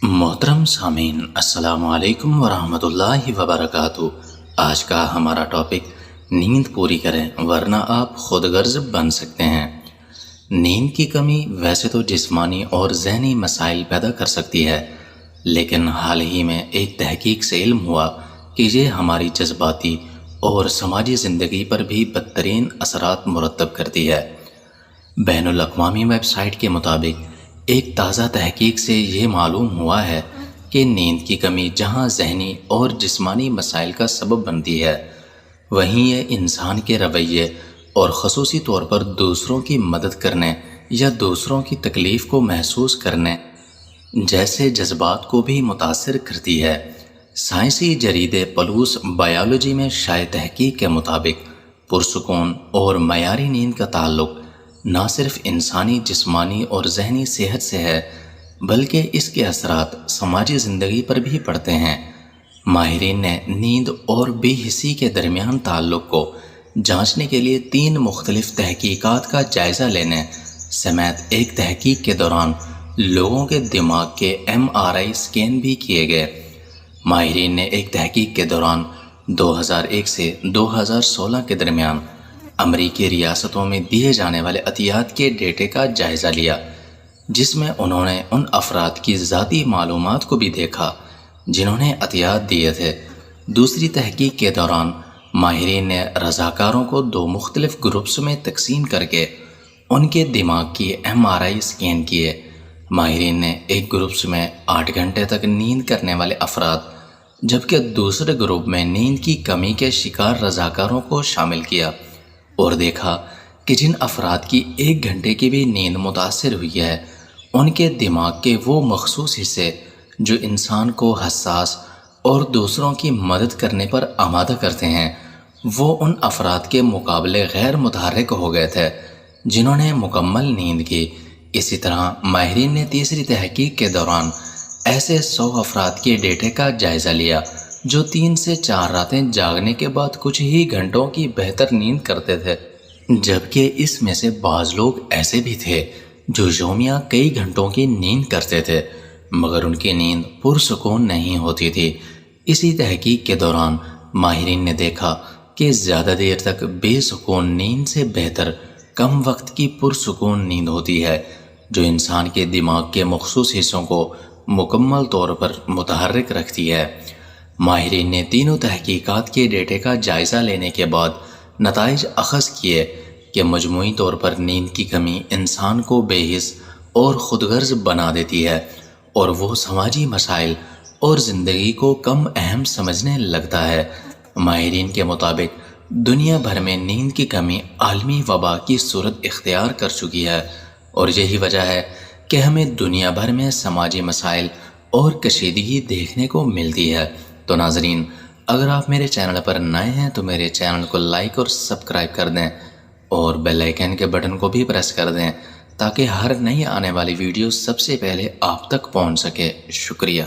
محترم سامعین، السلام علیکم ورحمۃ اللہ وبرکاتہ۔ آج کا ہمارا ٹاپک نیند پوری کریں ورنہ آپ خود غرض بن سکتے ہیں۔ نیند کی کمی ویسے تو جسمانی اور ذہنی مسائل پیدا کر سکتی ہے، لیکن حال ہی میں ایک تحقیق سے علم ہوا کہ یہ ہماری جذباتی اور سماجی زندگی پر بھی بدترین اثرات مرتب کرتی ہے۔ بین الاقوامی ویب سائٹ کے مطابق ایک تازہ تحقیق سے یہ معلوم ہوا ہے کہ نیند کی کمی جہاں ذہنی اور جسمانی مسائل کا سبب بنتی ہے، وہیں یہ انسان کے رویے اور خصوصی طور پر دوسروں کی مدد کرنے یا دوسروں کی تکلیف کو محسوس کرنے جیسے جذبات کو بھی متاثر کرتی ہے۔ سائنسی جریدے پلوس بایولوجی میں شائع تحقیق کے مطابق پرسکون اور معیاری نیند کا تعلق نہ صرف انسانی جسمانی اور ذہنی صحت سے ہے، بلکہ اس کے اثرات سماجی زندگی پر بھی پڑتے ہیں۔ ماہرین نے نیند اور بے حسی کے درمیان تعلق کو جانچنے کے لیے 3 مختلف تحقیقات کا جائزہ لینے سمیت ایک تحقیق کے دوران لوگوں کے دماغ کے MRI اسکین بھی کیے گئے۔ ماہرین نے ایک تحقیق کے دوران 2001 سے 2016 کے درمیان امریکی ریاستوں میں دیے جانے والے عطیات کے ڈیٹے کا جائزہ لیا، جس میں انہوں نے ان افراد کی ذاتی معلومات کو بھی دیکھا جنہوں نے عطیات دیے تھے۔ دوسری تحقیق کے دوران ماہرین نے رضاکاروں کو 2 مختلف گروپس میں تقسیم کر کے ان کے دماغ کی MRI اسکین کیے۔ ماہرین نے ایک گروپس میں 8 گھنٹے تک نیند کرنے والے افراد جبکہ دوسرے گروپ میں نیند کی کمی کے شکار رضاکاروں کو شامل کیا اور دیکھا کہ جن افراد کی 1 گھنٹے کی بھی نیند متاثر ہوئی ہے، ان کے دماغ کے وہ مخصوص حصے جو انسان کو حساس اور دوسروں کی مدد کرنے پر آمادہ کرتے ہیں، وہ ان افراد کے مقابلے غیر متحرک ہو گئے تھے جنہوں نے مکمل نیند کی۔ اسی طرح ماہرین نے تیسری تحقیق کے دوران ایسے 100 افراد کے ڈیٹے کا جائزہ لیا جو 3 سے 4 راتیں جاگنے کے بعد کچھ ہی گھنٹوں کی بہتر نیند کرتے تھے، جبکہ اس میں سے بعض لوگ ایسے بھی تھے جو یومیہ کئی گھنٹوں کی نیند کرتے تھے مگر ان کی نیند پرسکون نہیں ہوتی تھی۔ اسی تحقیق کے دوران ماہرین نے دیکھا کہ زیادہ دیر تک بے سکون نیند سے بہتر کم وقت کی پرسکون نیند ہوتی ہے، جو انسان کے دماغ کے مخصوص حصوں کو مکمل طور پر متحرک رکھتی ہے۔ ماہرین نے تینوں تحقیقات کے ڈیٹے کا جائزہ لینے کے بعد نتائج اخذ کیے کہ مجموعی طور پر نیند کی کمی انسان کو بے حس اور خود غرض بنا دیتی ہے اور وہ سماجی مسائل اور زندگی کو کم اہم سمجھنے لگتا ہے۔ ماہرین کے مطابق دنیا بھر میں نیند کی کمی عالمی وبا کی صورت اختیار کر چکی ہے اور یہی وجہ ہے کہ ہمیں دنیا بھر میں سماجی مسائل اور کشیدگی دیکھنے کو ملتی ہے۔ تو ناظرین، اگر آپ میرے چینل پر نئے ہیں تو میرے چینل کو لائک اور سبسکرائب کر دیں اور بیل آئیکن کے بٹن کو بھی پریس کر دیں تاکہ ہر نئی آنے والی ویڈیو سب سے پہلے آپ تک پہنچ سکے۔ شکریہ۔